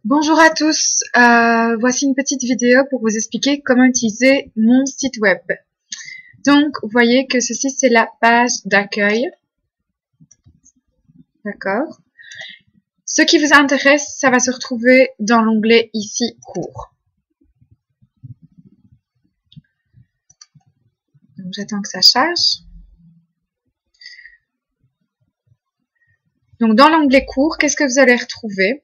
Bonjour à tous, voici une petite vidéo pour vous expliquer comment utiliser mon site web. Donc, vous voyez que ceci c'est la page d'accueil. D'accord. Ce qui vous intéresse, ça va se retrouver dans l'onglet ici, cours. Donc, j'attends que ça charge. Donc, dans l'onglet cours, qu'est-ce que vous allez retrouver?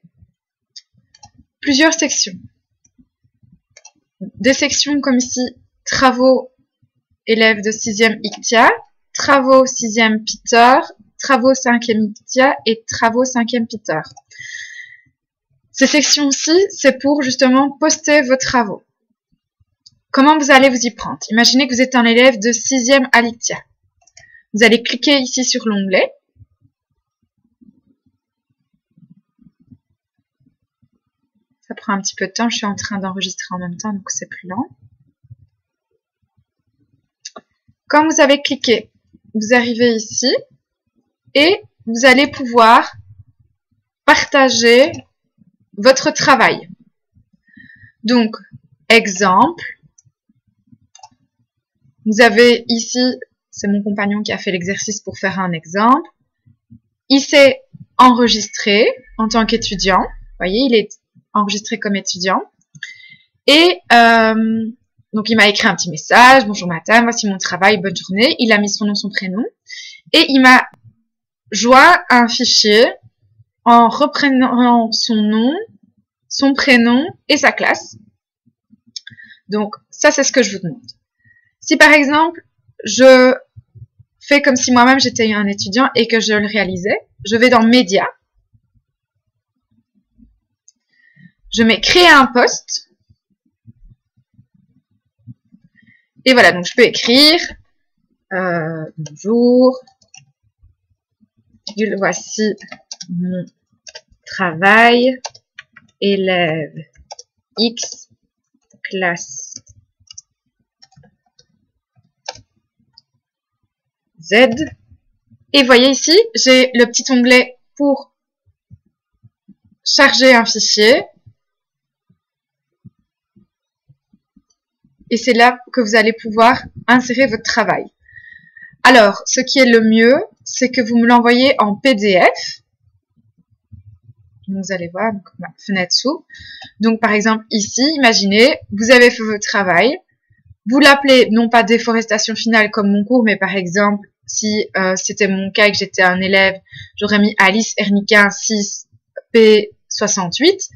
Plusieurs sections. Des sections comme ici, travaux élèves de 6e ICTIA, travaux 6e Peter, travaux 5e ICTIA et travaux 5e Peter. Ces sections-ci, c'est pour justement poster vos travaux. Comment vous allez vous y prendre? Imaginez que vous êtes un élève de 6e à l'ICTIA. Vous allez cliquer ici sur l'onglet. Ça prend un petit peu de temps, je suis en train d'enregistrer en même temps, donc c'est plus lent. Quand vous avez cliqué, vous arrivez ici et vous allez pouvoir partager votre travail. Donc, exemple, vous avez ici, c'est mon compagnon qui a fait l'exercice pour faire un exemple. Il s'est enregistré en tant qu'étudiant. Vous voyez, il est enregistré comme étudiant. Et donc, il m'a écrit un petit message. Bonjour madame, voici mon travail, bonne journée. Il a mis son nom, son prénom. Et il m'a joint un fichier en reprenant son nom, son prénom et sa classe. Donc, ça, c'est ce que je vous demande. Si par exemple, je fais comme si moi-même j'étais un étudiant et que je le réalisais, je vais dans Médias. Je mets créer un post. Et voilà, donc je peux écrire bonjour, voici mon travail, élève X, classe Z. Et voyez ici, j'ai le petit onglet pour charger un fichier. Et c'est là que vous allez pouvoir insérer votre travail. Alors, ce qui est le mieux, c'est que vous me l'envoyez en PDF. Vous allez voir, donc, ma fenêtre s'ouvre. Donc, par exemple, ici, imaginez, vous avez fait votre travail. Vous l'appelez, non pas déforestation finale comme mon cours, mais par exemple, si c'était mon cas et que j'étais un élève, j'aurais mis Alice Herniquin 6 P68.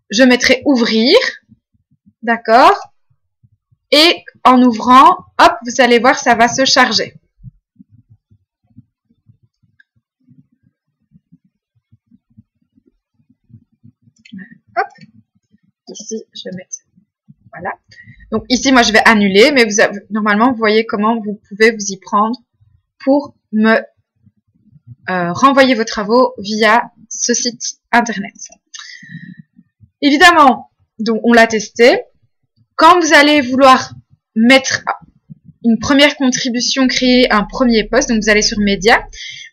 Je mettrai ouvrir. D'accord? Et en ouvrant, hop, vous allez voir, ça va se charger. Hop, ici, je vais mettre, voilà. Donc ici, moi, je vais annuler, mais normalement, vous voyez comment vous pouvez vous y prendre pour me renvoyer vos travaux via ce site internet. Évidemment, donc on l'a testé. Quand vous allez vouloir mettre une première contribution, créer un premier post, donc vous allez sur Médias,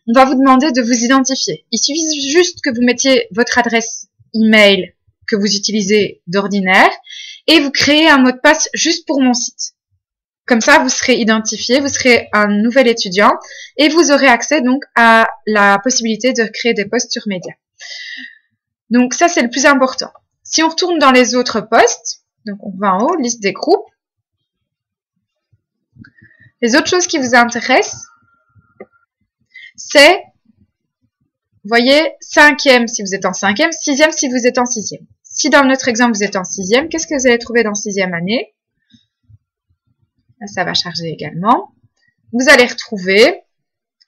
on va vous demander de vous identifier. Il suffit juste que vous mettiez votre adresse email que vous utilisez d'ordinaire et vous créez un mot de passe juste pour mon site. Comme ça, vous serez identifié, vous serez un nouvel étudiant et vous aurez accès donc à la possibilité de créer des posts sur Médias. Donc ça, c'est le plus important. Si on retourne dans les autres posts, donc on va en haut, liste des groupes. Les autres choses qui vous intéressent, c'est, vous voyez, 5e si vous êtes en 5e, 6e si vous êtes en 6e. Si dans notre exemple vous êtes en 6e, qu'est-ce que vous allez trouver dans 6e année? Là, ça va charger également. Vous allez retrouver,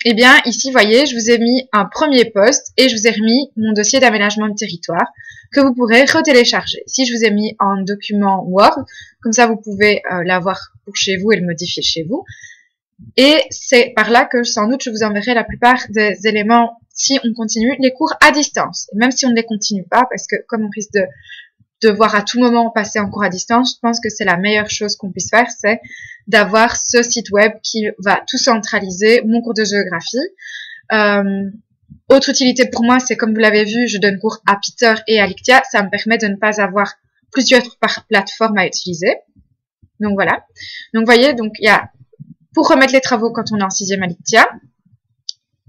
eh bien ici, vous voyez, je vous ai mis un premier post et je vous ai remis mon dossier d'aménagement de territoire que vous pourrez retélécharger. Si je vous ai mis en document Word, comme ça vous pouvez l'avoir pour chez vous et le modifier chez vous. Et c'est par là que sans doute je vous enverrai la plupart des éléments si on continue les cours à distance. Et même si on ne les continue pas, parce que comme on risque de devoir à tout moment passer en cours à distance, je pense que c'est la meilleure chose qu'on puisse faire, c'est d'avoir ce site web qui va tout centraliser, mon cours de géographie, Autre utilité pour moi, c'est comme vous l'avez vu, je donne cours à Peter et à Lictia. Ça me permet de ne pas avoir plusieurs plateformes à utiliser. Donc voilà. Donc vous voyez, donc il y a, pour remettre les travaux quand on est en 6e à Lictia,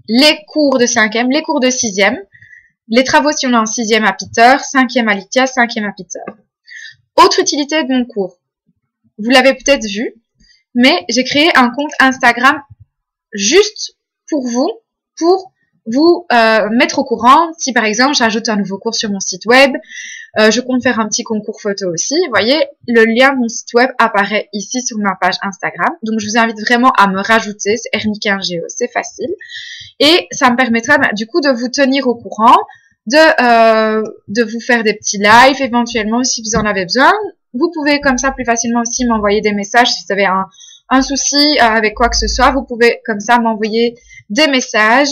les cours de 5e, les cours de 6e, les travaux si on est en 6e à Peter, 5e à Lictia, 5e à Peter. Autre utilité de mon cours, vous l'avez peut-être vu, mais j'ai créé un compte Instagram juste pour vous mettre au courant si par exemple j'ajoute un nouveau cours sur mon site web. Je compte faire un petit concours photo aussi. Vous voyez, le lien de mon site web apparaît ici sur ma page Instagram. Donc je vous invite vraiment à me rajouter, c'est Ernika1Geo, c'est facile. Et ça me permettra du coup de vous tenir au courant, de vous faire des petits lives éventuellement si vous en avez besoin. Vous pouvez comme ça plus facilement aussi m'envoyer des messages si vous avez un souci avec quoi que ce soit. Vous pouvez comme ça m'envoyer des messages.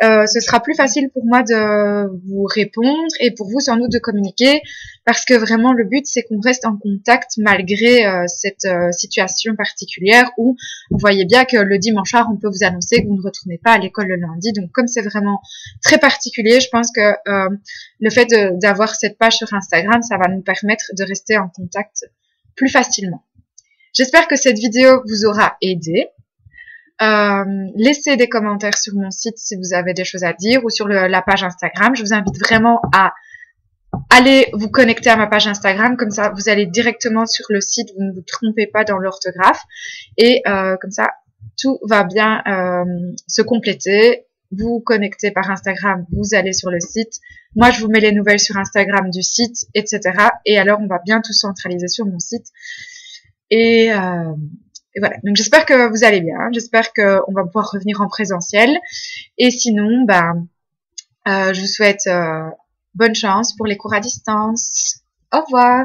Ce sera plus facile pour moi de vous répondre et pour vous sans doute de communiquer parce que vraiment le but c'est qu'on reste en contact malgré cette situation particulière où vous voyez bien que le dimanche soir on peut vous annoncer que vous ne retournez pas à l'école le lundi. Donc comme c'est vraiment très particulier, je pense que le fait d'avoir cette page sur Instagram, ça va nous permettre de rester en contact plus facilement. J'espère que cette vidéo vous aura aidé. Laissez des commentaires sur mon site si vous avez des choses à dire ou sur la page Instagram. Je vous invite vraiment à aller vous connecter à ma page Instagram. Comme ça, vous allez directement sur le site. Vous ne vous trompez pas dans l'orthographe. Et comme ça, tout va bien se compléter. Vous vous connectez par Instagram, vous allez sur le site. Moi, je vous mets les nouvelles sur Instagram du site, etc. Et alors, on va bien tout centraliser sur mon site. Et voilà, donc j'espère que vous allez bien, j'espère qu'on va pouvoir revenir en présentiel. Et sinon, je vous souhaite bonne chance pour les cours à distance. Au revoir.